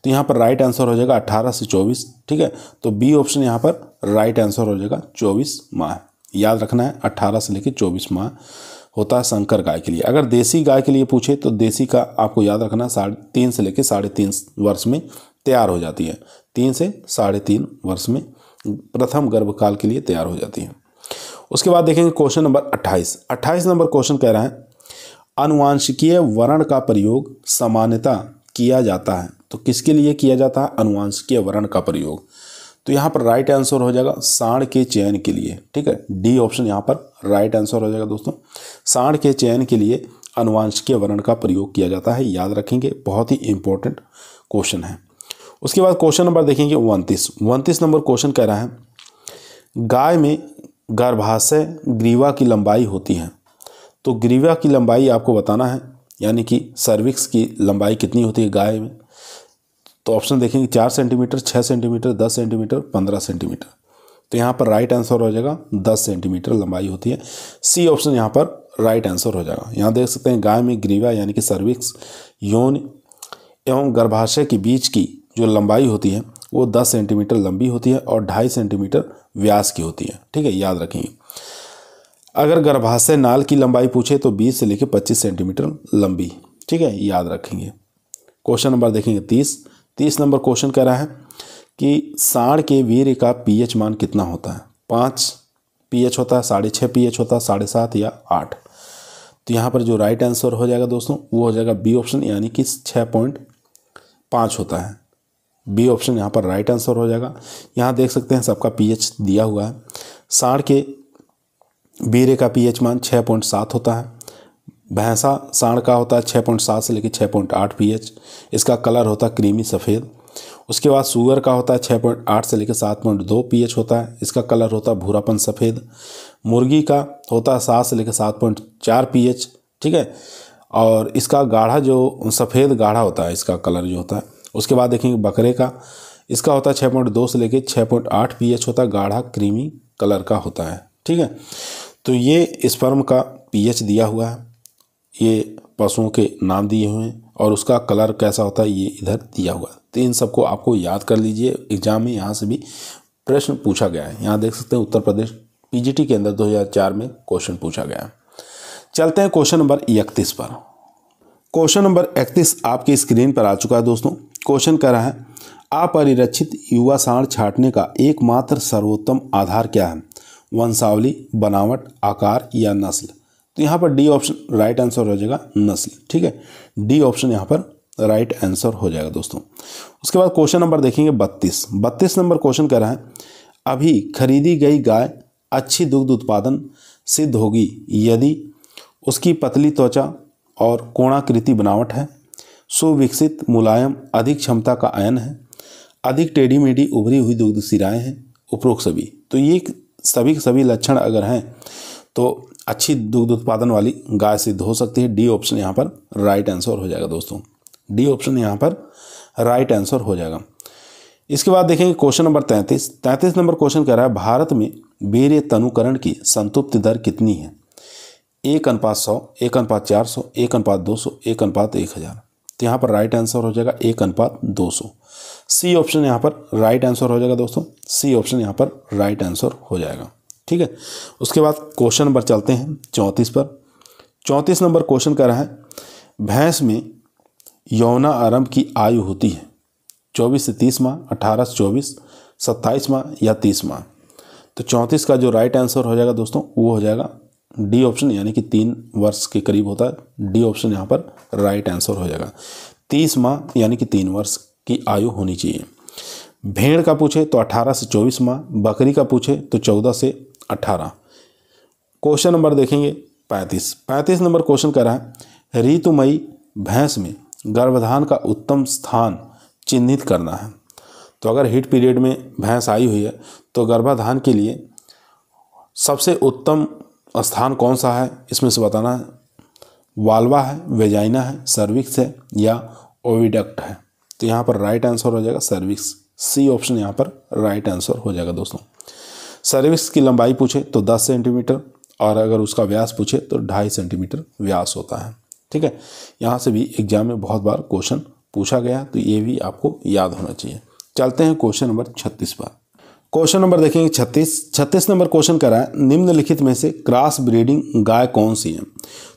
तो यहाँ पर राइट आंसर हो जाएगा 18 से 24। ठीक है, तो बी ऑप्शन यहाँ पर राइट आंसर हो जाएगा 24 माह। याद रखना है 18 से लेकर 24 माह होता है संकर गाय के लिए। अगर देसी गाय के लिए पूछे तो देसी का आपको याद रखना 3 से लेकर 3.5 वर्ष में तैयार हो जाती है। 3 से 3.5 वर्ष में प्रथम गर्भकाल के लिए तैयार हो जाती है। उसके बाद देखेंगे क्वेश्चन नंबर 28 नंबर क्वेश्चन कह रहा है अनुवांशिकीय वर्ण का प्रयोग सामान्यतः किया जाता है। तो किसके लिए किया जाता है? अनुवांशिकीय वर्ण का प्रयोग। तो यहाँ पर राइट आंसर हो जाएगा सांड के चयन के लिए। ठीक है, डी ऑप्शन यहाँ पर राइट आंसर हो जाएगा दोस्तों। सांड के चयन के लिए अनुवांशिकीय वर्ण का प्रयोग किया जाता है, याद रखेंगे, बहुत ही इंपॉर्टेंट क्वेश्चन है। उसके बाद क्वेश्चन नंबर देखेंगे 29 नंबर क्वेश्चन कह रहा है, गाय में गर्भाशय ग्रीवा की लंबाई होती है। तो ग्रीवा की लंबाई आपको बताना है, यानी कि सर्विक्स की लंबाई कितनी होती है गाय में। तो ऑप्शन देखेंगे 4 सेंटीमीटर, 6 सेंटीमीटर, 10 सेंटीमीटर, 15 सेंटीमीटर। तो यहाँ पर राइट आंसर हो जाएगा 10 सेंटीमीटर लंबाई होती है। सी ऑप्शन यहाँ पर राइट आंसर हो जाएगा। यहाँ देख सकते हैं गाय में ग्रीवा यानी कि सर्विक्स, यौन एवं गर्भाशय के बीच की जो लंबाई होती है वो 10 सेंटीमीटर लंबी होती है और 2.5 सेंटीमीटर व्यास की होती है। ठीक है, याद रखेंगे। अगर गर्भाशय नाल की लंबाई पूछे तो 20 से लेकर 25 सेंटीमीटर लंबी। ठीक है, याद रखेंगे। क्वेश्चन नंबर देखेंगे 30 नंबर क्वेश्चन कह रहा है कि सांड के वीर्य का पीएच मान कितना होता है? 5 पीएच होता है, 6.5 पीएच होता है, 7.5 या 8। तो यहाँ पर जो राइट आंसर हो जाएगा दोस्तों वो हो जाएगा बी ऑप्शन, यानी कि 6.5 होता है। बी ऑप्शन यहाँ पर राइट आंसर हो जाएगा। यहाँ देख सकते हैं सबका पीएच दिया हुआ है। सांड के वीर्य का पीएच मान 6.7 होता है। भैंसा सांड का होता है 6.7 से लेकर 6.8 पीएच। इसका कलर होता है क्रीमी सफ़ेद। उसके बाद सूअर का होता है 6.8 से लेकर 7.2 पीएच होता है। इसका कलर होता है भूरापन सफ़ेद। मुर्गी का होता है 7 से लेकर 7.4 पीएच। ठीक है, और इसका गाढ़ा जो सफ़ेद गाढ़ा होता है, इसका कलर जो होता है। उसके बाद देखेंगे बकरे का, इसका होता है 6.2 से लेकर 6.8 पीएच होता है, गाढ़ा क्रीमी कलर का होता है। ठीक है, तो ये स्पर्म का पीएच दिया हुआ है, ये पशुओं के नाम दिए हुए हैं और उसका कलर कैसा होता है ये इधर दिया हुआ है। तो इन सबको आपको याद कर लीजिए, एग्जाम में यहाँ से भी प्रश्न पूछा गया है। यहाँ देख सकते हैं उत्तर प्रदेश पीजीटी के अंदर 2004 में क्वेश्चन पूछा गया है। चलते हैं क्वेश्चन नंबर 31 पर। क्वेश्चन नंबर 31 आपकी स्क्रीन पर आ चुका है दोस्तों। क्वेश्चन कह रहा है, अपरिरक्षित युवा सांड छांटने का एकमात्र सर्वोत्तम आधार क्या है? वंशावली, बनावट, आकार या नस्ल? तो यहाँ पर डी ऑप्शन राइट आंसर हो जाएगा, नस्ल। ठीक है, डी ऑप्शन यहाँ पर राइट आंसर हो जाएगा दोस्तों। उसके बाद क्वेश्चन नंबर देखेंगे 32 नंबर क्वेश्चन कह रहा है, अभी खरीदी गई गाय अच्छी दुग्ध उत्पादन सिद्ध होगी यदि उसकी पतली त्वचा और कोणाकृति बनावट है, सुविकसित, मुलायम, अधिक क्षमता का आयन है, अधिक टेढ़ी मेढ़ी उभरी हुई दुग्ध सिराएं हैं, उपरोक्त सभी। तो ये सभी लक्षण अगर हैं तो अच्छी दुग्ध उत्पादन वाली गाय सिद्ध हो सकती है। डी ऑप्शन यहाँ पर राइट आंसर हो जाएगा दोस्तों। डी ऑप्शन यहाँ पर राइट आंसर हो जाएगा। इसके बाद देखेंगे क्वेश्चन नंबर 33 नंबर क्वेश्चन कह रहा है, भारत में वीर्य तनुकरण की संतुप्ति दर कितनी है? 1:100, 1:400, 1:200, 1:1000। तो यहाँ पर राइट आंसर हो जाएगा 1:200। सी ऑप्शन यहाँ पर राइट आंसर हो जाएगा दोस्तों। सी ऑप्शन यहाँ पर राइट आंसर हो जाएगा। ठीक है, उसके बाद क्वेश्चन नंबर चलते हैं 34 पर। 34 नंबर क्वेश्चन कह रहा है, भैंस में यौना आरंभ की आयु होती है 24 से 30 माह, 18 से 24, 27 माह या 30 माह। तो 34 का जो राइट आंसर हो जाएगा दोस्तों वो हो जाएगा डी ऑप्शन, यानी कि 3 वर्ष के करीब होता है। डी ऑप्शन यहाँ पर राइट आंसर हो जाएगा। 30 माह यानी कि 3 वर्ष की आयु होनी चाहिए। भेड़ का पूछे तो 18 से 24 माह, बकरी का पूछे तो 14 से 18। क्वेश्चन नंबर देखेंगे 35 नंबर क्वेश्चन कह रहा है, ऋतुमयी भैंस में गर्भधान का उत्तम स्थान चिन्हित करना है। तो अगर हीट पीरियड में भैंस आई हुई है तो गर्भाधान के लिए सबसे उत्तम स्थान कौन सा है इसमें से बताना है। वाल्वा है, वेजाइना है, सर्विक्स है या ओविडक्ट है? तो यहाँ पर राइट आंसर हो जाएगा सर्विक्स। सी ऑप्शन यहाँ पर राइट आंसर हो जाएगा दोस्तों। सर्विक्स की लंबाई पूछे तो 10 सेंटीमीटर और अगर उसका व्यास पूछे तो 2.5 सेंटीमीटर व्यास होता है। ठीक है, यहाँ से भी एग्जाम में बहुत बार क्वेश्चन पूछा गया तो ये भी आपको याद होना चाहिए। चलते हैं क्वेश्चन नंबर 36 पर। क्वेश्चन नंबर देखेंगे 36 नंबर क्वेश्चन कर रहा है, निम्नलिखित में से क्रॉस ब्रीडिंग गाय कौन सी है?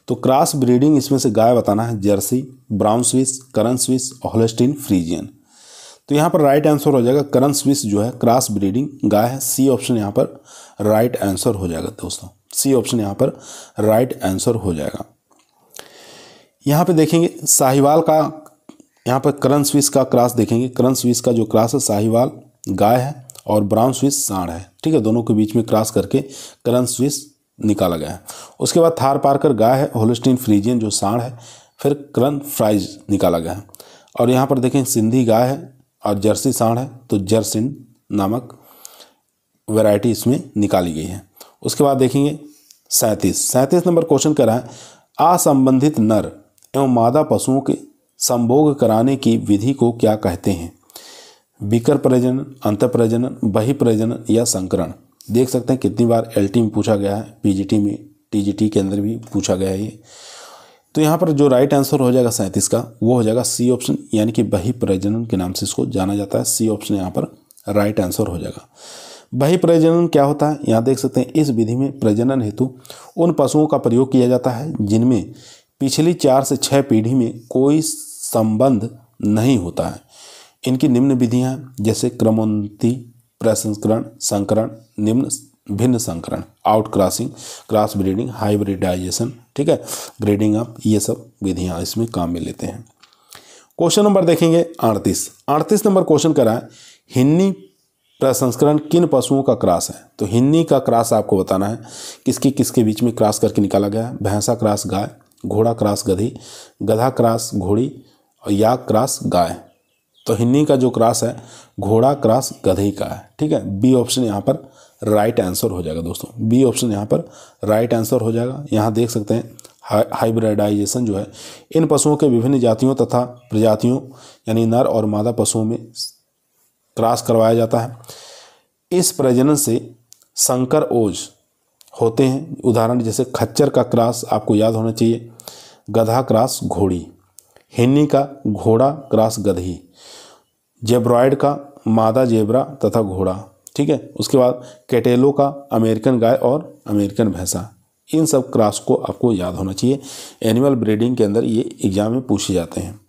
तो क्रॉस ब्रीडिंग इसमें से गाय बताना है जर्सी, ब्राउन स्विस, करन स्विस, होल्स्टीन फ्रीजियन। तो यहाँ पर राइट आंसर हो जाएगा करन स्विस जो है क्रॉस ब्रीडिंग गाय है। सी ऑप्शन यहाँ पर राइट आंसर हो जाएगा दोस्तों। सी ऑप्शन यहाँ पर राइट आंसर हो जाएगा। यहाँ पे देखेंगे साहिवाल का, यहाँ पर करन स्विस का क्रॉस देखेंगे। करन स्विस का जो क्रॉस है साहिवाल गाय है और ब्राउन स्विस सांड है, ठीक है। दोनों के बीच में क्रॉस करके करन स्विस निकाला गया है। उसके बाद थार पारकर गाय है, होल्स्टीन फ्रीजियन जो सांड है, फिर करन फ्राइज निकाला गया है। और यहाँ पर देखें सिंधी गाय है और जर्सी सांड है, तो जर्सिन नामक वैरायटी इसमें निकाली गई है। उसके बाद देखेंगे 37 नंबर क्वेश्चन कर रहा है असंबंधित नर एवं मादा पशुओं के संभोग कराने की विधि को क्या कहते हैं? बीकर प्रजनन, अंतःप्रजनन, बहिप्रजनन या संकरण। देख सकते हैं कितनी बार एलटी में पूछा गया है, पीजीटी में, टीजीटी के अंदर भी पूछा गया है ये। तो यहाँ पर जो राइट आंसर हो जाएगा 37 का वो हो जाएगा सी ऑप्शन, यानी कि बहिप्रजनन के नाम से इसको जाना जाता है। सी ऑप्शन यहाँ पर राइट आंसर हो जाएगा। बहिप्रजनन क्या होता है? यहाँ देख सकते हैं इस विधि में प्रजनन हेतु उन पशुओं का प्रयोग किया जाता है जिनमें पिछली 4 से 6 पीढ़ी में कोई संबंध नहीं होता है। इनकी निम्न विधियां जैसे क्रमोन्नति, प्रसंस्करण, संकरण, निम्न भिन्न संकरण, out crossing, cross breeding, hybridization, ठीक है, ग्रेडिंग अप, ये सब विधियां इसमें काम में लेते हैं। क्वेश्चन नंबर देखेंगे 38 नंबर क्वेश्चन करा है हिन्नी प्रसंस्करण किन पशुओं का क्रॉस है? तो हिन्नी का क्रॉस आपको बताना है किसके किसके बीच में क्रॉस करके निकाला गया है। भैंसा क्रॉस गाय, घोड़ा क्रॉस गधी, गधा क्रॉस घोड़ी और याक क्रॉस गाय। तो हिन्नी का जो क्रॉस है घोड़ा क्रॉस गधे का है, ठीक है। बी ऑप्शन यहाँ पर राइट आंसर हो जाएगा दोस्तों, बी ऑप्शन यहाँ पर राइट आंसर हो जाएगा। यहाँ देख सकते हैं हाइब्रिडाइजेशन जो है इन पशुओं के विभिन्न जातियों तथा प्रजातियों यानी नर और मादा पशुओं में क्रॉस करवाया जाता है। इस प्रजनन से संकर ओज होते हैं। उदाहरण जैसे खच्चर का क्रॉस आपको याद होना चाहिए, गधा क्रॉस घोड़ी, हिन्नी का घोड़ा क्रॉस गधी, जेब्रॉयड का मादा जेब्रा तथा घोड़ा, ठीक है। उसके बाद कैटेलो का अमेरिकन गाय और अमेरिकन भैंसा। इन सब क्रॉस को आपको याद होना चाहिए, एनिमल ब्रीडिंग के अंदर ये एग्जाम में पूछे जाते हैं।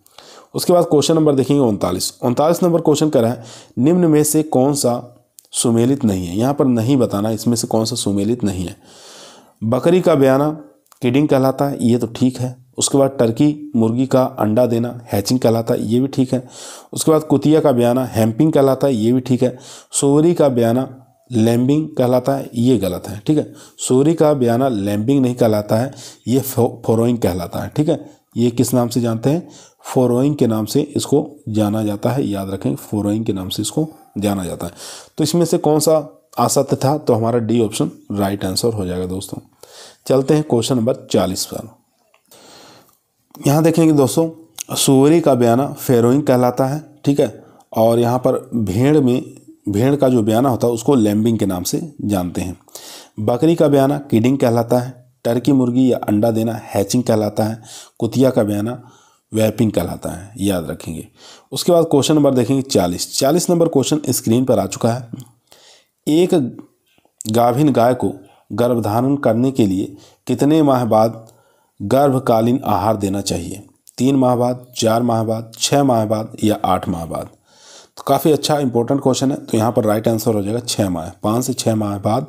उसके बाद क्वेश्चन नंबर देखेंगे 39 नंबर क्वेश्चन कर रहा है निम्न में से कौन सा सुमेलित नहीं है? यहाँ पर नहीं बताना इसमें से कौन सा सुमेलित नहीं है। बकरी का बयाना किडिंग कहलाता है, ये तो ठीक है। उसके बाद टर्की मुर्गी का अंडा देना हैचिंग कहलाता है, ये भी ठीक है। उसके बाद कुतिया का बयाना हैम्पिंग कहलाता है, ये भी ठीक है। सोरी का बयाना लैम्बिंग कहलाता है, ये गलत है, ठीक है। सोरी का बयाना लैम्बिंग नहीं कहलाता है, ये फोरोइंग कहलाता है, ठीक है। ये किस नाम से जानते हैं? फोरोइंग के नाम से इसको जाना जाता है, याद रखें, फोरोइंग के नाम से इसको जाना जाता है। तो इसमें से कौन सा असत्य था? तो हमारा डी ऑप्शन राइट आंसर हो जाएगा दोस्तों। चलते हैं क्वेश्चन नंबर 40 पर। यहाँ देखेंगे दोस्तों सुअरी का बयाना फेरोइंग कहलाता है, ठीक है। और यहाँ पर भेड़ का जो बयाना होता है उसको लैम्बिंग के नाम से जानते हैं। बकरी का बयाना किडिंग कहलाता है। टर्की मुर्गी या अंडा देना हैचिंग कहलाता है। कुतिया का बयाना वैपिंग कहलाता है, याद रखेंगे। उसके बाद क्वेश्चन नंबर देखेंगे 40 नंबर क्वेश्चन स्क्रीन पर आ चुका है। एक गाभिन गाय को गर्भधारण करने के लिए कितने माह बाद गर्भकालीन आहार देना चाहिए? 3 माह बाद, 4 माह बाद, 6 माह बाद या 8 माह बाद? तो काफ़ी अच्छा इंपॉर्टेंट क्वेश्चन है। तो यहाँ पर राइट आंसर हो जाएगा 6 माह। 5 से 6 माह बाद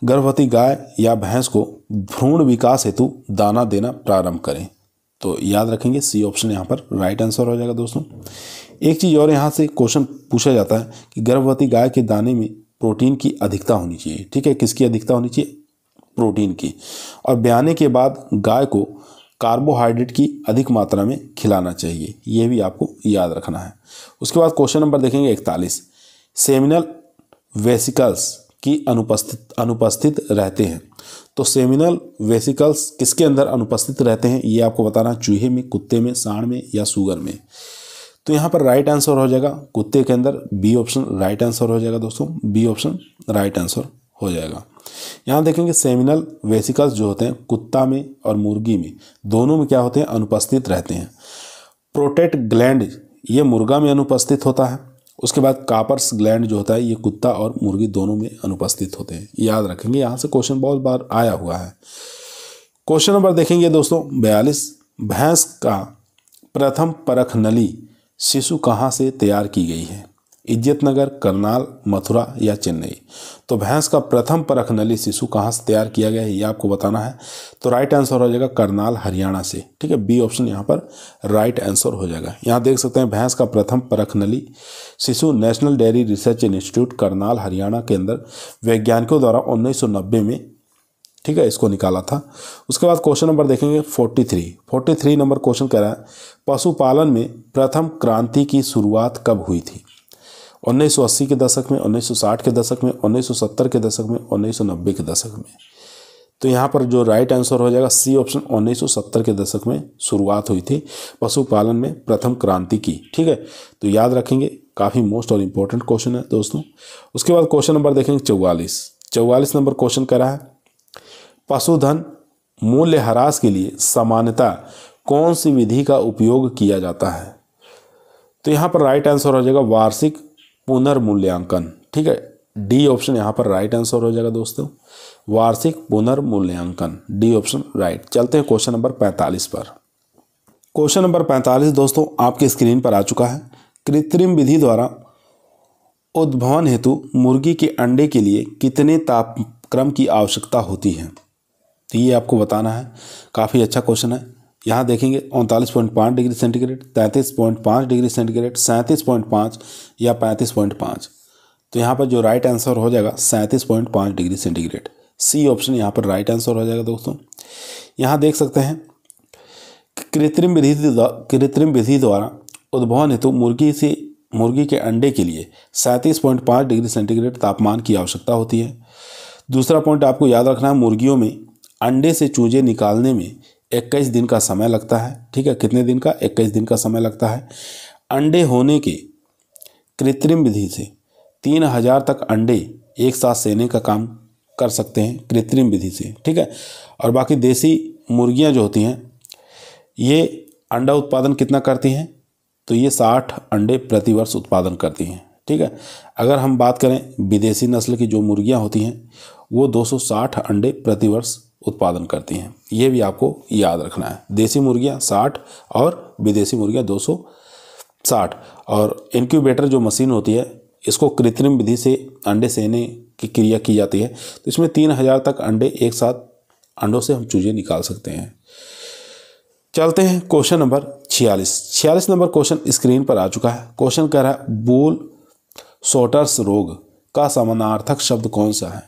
गर्भवती गाय या भैंस को भ्रूण विकास हेतु दाना देना प्रारंभ करें। तो याद रखेंगे सी ऑप्शन यहाँ पर राइट आंसर हो जाएगा दोस्तों। एक चीज़ और यहाँ से क्वेश्चन पूछा जाता है कि गर्भवती गाय के दाने में प्रोटीन की अधिकता होनी चाहिए, ठीक है। किसकी अधिकता होनी चाहिए? प्रोटीन की। और ब्याने के बाद गाय को कार्बोहाइड्रेट की अधिक मात्रा में खिलाना चाहिए, ये भी आपको याद रखना है। उसके बाद क्वेश्चन नंबर देखेंगे 41। सेमिनल वेसिकल्स की अनुपस्थित रहते हैं। तो सेमिनल वेसिकल्स किसके अंदर अनुपस्थित रहते हैं ये आपको बताना है। चूहे में, कुत्ते में, सांड में या सूगर में? तो यहाँ पर राइट आंसर हो जाएगा कुत्ते के अंदर, बी ऑप्शन राइट आंसर हो जाएगा दोस्तों, बी ऑप्शन राइट आंसर हो जाएगा। यहाँ देखेंगे सेमिनल वेसिकल्स जो होते हैं कुत्ता में और मुर्गी में, दोनों में क्या होते हैं? अनुपस्थित रहते हैं। प्रोटेट ग्लैंड ये मुर्गा में अनुपस्थित होता है। उसके बाद कापर्स ग्लैंड जो होता है ये कुत्ता और मुर्गी दोनों में अनुपस्थित होते हैं, याद रखेंगे। यहाँ से क्वेश्चन बहुत बार आया हुआ है। क्वेश्चन नंबर देखेंगे दोस्तों 42। भैंस का प्रथम परख नली शिशु कहाँ से तैयार की गई है? इज्जतनगर, करनाल, मथुरा या चेन्नई। तो भैंस का प्रथम परखनली शिशु कहाँ से तैयार किया गया है ये आपको बताना है। तो राइट आंसर हो जाएगा करनाल, हरियाणा से। ठीक है, बी ऑप्शन यहाँ पर राइट आंसर हो जाएगा। यहाँ देख सकते हैं भैंस का प्रथम परखनली शिशु national dairy research institute Karnal, Haryana के अंदर वैज्ञानिकों द्वारा 1990 में, ठीक है, इसको निकाला था। उसके बाद क्वेश्चन नंबर देखेंगे 43 नंबर क्वेश्चन कह रहा है पशुपालन में प्रथम क्रांति की शुरुआत कब हुई थी? 1980 के दशक में, 1960 के दशक में, 1970 के दशक में, 1990 के दशक में। तो यहाँ पर जो राइट आंसर हो जाएगा सी ऑप्शन, 1970 के दशक में शुरुआत हुई थी पशुपालन में प्रथम क्रांति की। ठीक है, तो याद रखेंगे, काफ़ी मोस्ट और इम्पोर्टेंट क्वेश्चन है दोस्तों। उसके बाद क्वेश्चन नंबर देखेंगे 44 नंबर क्वेश्चन कह रहा है पशुधन मूल्यह्रास के लिए सामान्यतः कौन सी विधि का उपयोग किया जाता है? तो यहाँ पर राइट आंसर हो जाएगा वार्षिक पुनर्मूल्यांकन। ठीक है, डी ऑप्शन यहाँ पर राइट आंसर हो जाएगा दोस्तों, वार्षिक पुनर्मूल्यांकन, डी ऑप्शन राइट। चलते हैं क्वेश्चन नंबर 45 पर। क्वेश्चन नंबर 45 दोस्तों आपके स्क्रीन पर आ चुका है। कृत्रिम विधि द्वारा उद्भवन हेतु मुर्गी के अंडे के लिए कितने तापक्रम की आवश्यकता होती है? तो ये आपको बताना है। काफ़ी अच्छा क्वेश्चन है। यहाँ देखेंगे 39.5 डिग्री सेंटीग्रेड, 33.5 डिग्री सेंटीग्रेड, 37.5 या 35.5। तो यहाँ पर जो राइट आंसर हो जाएगा 37.5 डिग्री सेंटीग्रेड, सी ऑप्शन यहाँ पर राइट आंसर हो जाएगा दोस्तों। यहाँ देख सकते हैं कृत्रिम विधि द्वारा उद्भवन हेतु मुर्गी के अंडे के लिए 37.5 डिग्री सेंटीग्रेड तापमान की आवश्यकता होती है। दूसरा पॉइंट आपको याद रखना है, मुर्गियों में अंडे से चूजे निकालने में 21 दिन का समय लगता है। ठीक है, कितने दिन का? 21 दिन का समय लगता है। अंडे होने के कृत्रिम विधि से 3000 तक अंडे एक साथ सेने का काम कर सकते हैं कृत्रिम विधि से। ठीक है, और बाकी देसी मुर्गियां जो होती हैं ये अंडा उत्पादन कितना करती हैं? तो ये 60 अंडे प्रतिवर्ष उत्पादन करती हैं। ठीक है, अगर हम बात करें विदेशी नस्ल की जो मुर्गियां होती हैं वो 260 अंडे प्रतिवर्ष उत्पादन करती हैं। ये भी आपको याद रखना है। देसी मुर्गियां 60 और विदेशी मुर्गियां 260। और इनक्यूबेटर जो मशीन होती है इसको कृत्रिम विधि से अंडे सेने की क्रिया की जाती है। तो इसमें 3000 तक अंडे एक साथ अंडों से हम चूजे निकाल सकते हैं। चलते हैं question number 46 number question screen पर आ चुका है। क्वेश्चन कह रहा है बूल सोटर्स रोग का समानार्थक शब्द कौन सा है?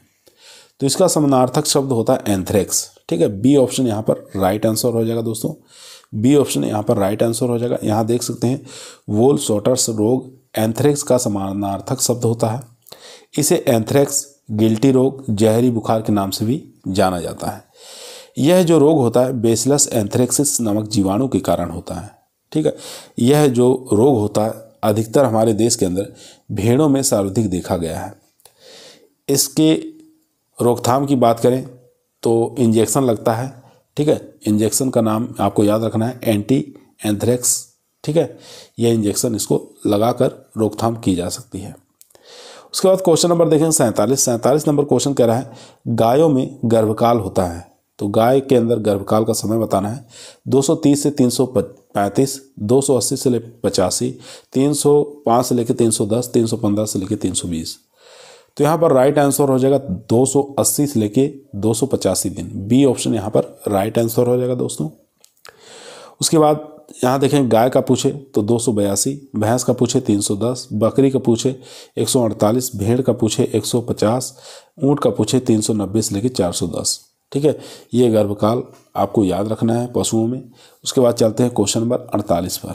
तो इसका समानार्थक शब्द होता है एंथ्रेक्स। ठीक है, बी ऑप्शन यहाँ पर राइट आंसर हो जाएगा दोस्तों, बी ऑप्शन यहाँ पर राइट आंसर हो जाएगा। यहाँ देख सकते हैं वोल सोटर्स रोग एंथ्रेक्स का समानार्थक शब्द होता है। इसे एंथ्रेक्स, गिल्टी रोग, जहरी बुखार के नाम से भी जाना जाता है। यह जो रोग होता है बेसिलस एंथ्रेक्सिस नामक जीवाणु के कारण होता है। ठीक है, यह जो रोग होता है अधिकतर हमारे देश के अंदर भेड़ों में सर्वाधिक देखा गया है। इसके रोकथाम की बात करें तो इंजेक्शन लगता है। ठीक है, इंजेक्शन का नाम आपको याद रखना है एंटी एंथ्रेक्स। ठीक है, यह इंजेक्शन इसको लगाकर रोकथाम की जा सकती है। उसके बाद क्वेश्चन नंबर देखें 47 नंबर क्वेश्चन कह रहा है गायों में गर्भकाल होता है। तो गाय के अंदर गर्भकाल का समय बताना है। 230 से 335, 280 से लेकर 85, 305 से लेकर 310, 315 से लेकर 320। तो यहाँ पर राइट आंसर हो जाएगा 280 से लेके 285 दिन, बी ऑप्शन यहाँ पर राइट आंसर हो जाएगा दोस्तों। उसके बाद यहाँ देखें गाय का पूछे तो 282, भैंस का पूछे 310, बकरी का पूछे 148, भेड़ का पूछे 150, ऊँट का पूछे 390 से लेके 410। ठीक है, ये गर्भकाल आपको याद रखना है पशुओं में। उसके बाद चलते हैं क्वेश्चन नंबर 48 पर।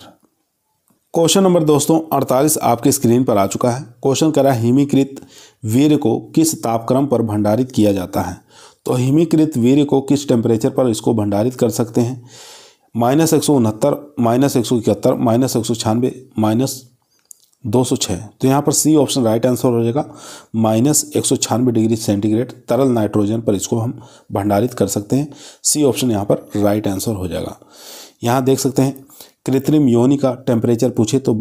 क्वेश्चन नंबर दोस्तों 48 आपके स्क्रीन पर आ चुका है। क्वेश्चन कह रहा है हिमीकृत वीर्य को किस तापक्रम पर भंडारित किया जाता है? तो हिमीकृत वीर्य को किस टेम्परेचर पर इसको भंडारित कर सकते हैं? -169, -171, -196, -206। तो यहाँ पर सी ऑप्शन राइट आंसर हो जाएगा, -196 डिग्री सेंटीग्रेड तरल नाइट्रोजन पर इसको हम भंडारित कर सकते हैं। सी ऑप्शन यहाँ पर राइट आंसर हो जाएगा। यहाँ देख सकते हैं कृत्रिम योनि का टेम्परेचर पूछे तो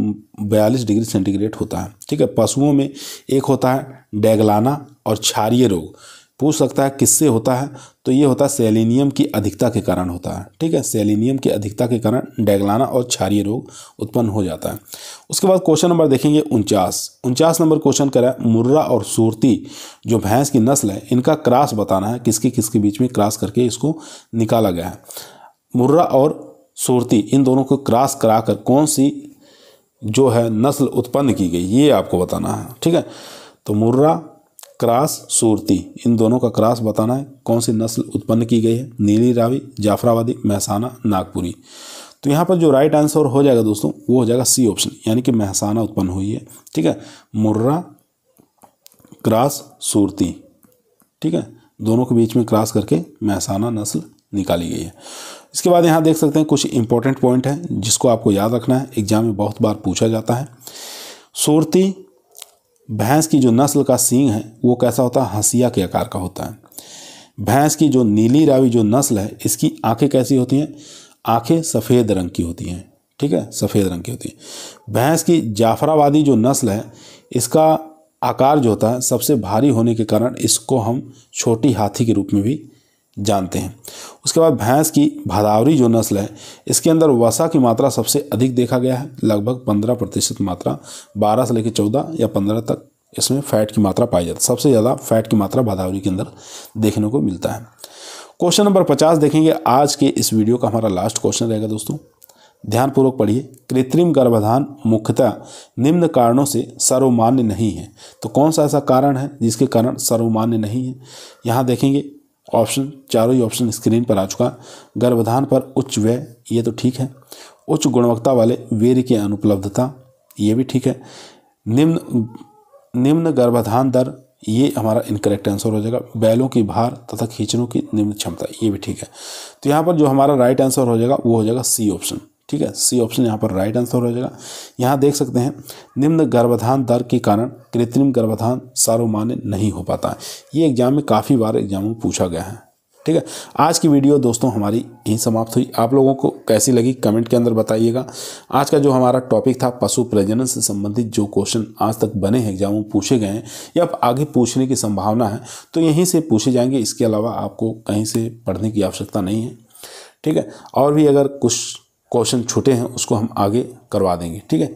42 डिग्री सेंटीग्रेड होता है। ठीक है, पशुओं में एक होता है डैगलाना और क्षारीय रोग। पूछ सकता है किससे होता है, तो ये होता है सेलेनियम की अधिकता के कारण होता है। ठीक है, सेलेनियम की अधिकता के कारण डेगलाना और क्षारीय रोग उत्पन्न हो जाता है। उसके बाद क्वेश्चन नंबर देखेंगे 49 नंबर क्वेश्चन करा मुर्रा और सूरती जो भैंस की नस्ल है, इनका क्रॉस बताना है, किसके किसके बीच में क्रॉस करके इसको निकाला गया है। मुर्रा और सूरती इन दोनों को क्रॉस कराकर कौन सी जो है नस्ल उत्पन्न की गई, ये आपको बताना है। ठीक है, तो मुर्रा क्रॉस सूरती इन दोनों का क्रॉस बताना है, कौन सी नस्ल उत्पन्न की गई है। नीली रावी, जाफराबादी, महसाना, नागपुरी। तो यहाँ पर जो राइट आंसर हो जाएगा दोस्तों वो हो जाएगा सी ऑप्शन, यानी कि महसाना उत्पन्न हुई है। ठीक है, मुर्रा क्रॉस सूरती, ठीक है, दोनों के बीच में क्रॉस करके महसाना नस्ल निकाली गई है। इसके बाद यहाँ देख सकते हैं कुछ इंपॉर्टेंट पॉइंट है जिसको आपको याद रखना है, एग्जाम में बहुत बार पूछा जाता है। सूरती भैंस की जो नस्ल का सींग है वो कैसा होता है, हंसिया के आकार का होता है। भैंस की जो नीली रावी जो नस्ल है इसकी आंखें कैसी होती हैं, आंखें सफ़ेद रंग की होती हैं। ठीक है, सफ़ेद रंग की होती है। भैंस की जाफराबादी जो नस्ल है इसका आकार जो होता है सबसे भारी होने के कारण इसको हम छोटी हाथी के रूप में भी जानते हैं। उसके बाद भैंस की भदावरी जो नस्ल है इसके अंदर वसा की मात्रा सबसे अधिक देखा गया है, लगभग 15% मात्रा, 12 से लेकर 14 या 15 तक इसमें फैट की मात्रा पाई जाती है। सबसे ज़्यादा फैट की मात्रा भदावरी के अंदर देखने को मिलता है। क्वेश्चन नंबर 50 देखेंगे, आज के इस वीडियो का हमारा लास्ट क्वेश्चन रहेगा दोस्तों, ध्यानपूर्वक पढ़िए। कृत्रिम गर्भाधान मुख्यतः निम्न कारणों से सर्वमान्य नहीं है, तो कौन सा ऐसा कारण है जिसके कारण सर्वमान्य नहीं है। यहाँ देखेंगे ऑप्शन, चारों ही ऑप्शन स्क्रीन पर आ चुका है। गर्भाधान पर उच्च व्यय, ये तो ठीक है। उच्च गुणवत्ता वाले वीर्य की अनुपलब्धता, ये भी ठीक है। निम्न गर्भाधान दर, ये हमारा इनकरेक्ट आंसर हो जाएगा। बैलों की भार तथा खींचने की निम्न क्षमता, ये भी ठीक है। तो यहाँ पर जो हमारा राइट आंसर हो जाएगा वो हो जाएगा सी ऑप्शन। ठीक है, सी ऑप्शन यहाँ पर राइट आंसर हो जाएगा। यहाँ देख सकते हैं निम्न गर्भाधान दर के कारण कृत्रिम गर्भाधान सर्वमान्य नहीं हो पाता है। ये एग्जाम में काफ़ी बार एग्जाम में पूछा गया है। ठीक है, आज की वीडियो दोस्तों हमारी यहीं समाप्त हुई। आप लोगों को कैसी लगी कमेंट के अंदर बताइएगा। आज का जो हमारा टॉपिक था पशु प्रजनन से संबंधित जो क्वेश्चन आज तक बने हैं, एग्जाम में पूछे गए हैं या आगे पूछने की संभावना है, तो यहीं से पूछे जाएंगे। इसके अलावा आपको कहीं से पढ़ने की आवश्यकता नहीं है। ठीक है, और भी अगर कुछ क्वेश्चन छूटे हैं उसको हम आगे करवा देंगे। ठीक है,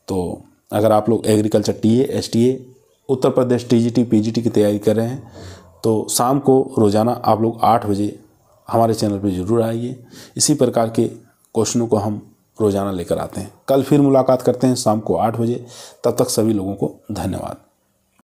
तो अगर आप लोग agriculture TA, STA, Uttar Pradesh TGT, PGT की तैयारी कर रहे हैं तो शाम को रोज़ाना आप लोग 8 बजे हमारे चैनल पर ज़रूर आइए। इसी प्रकार के क्वेश्चनों को हम रोज़ाना लेकर आते हैं। कल फिर मुलाकात करते हैं शाम को 8 बजे। तब तक सभी लोगों को धन्यवाद।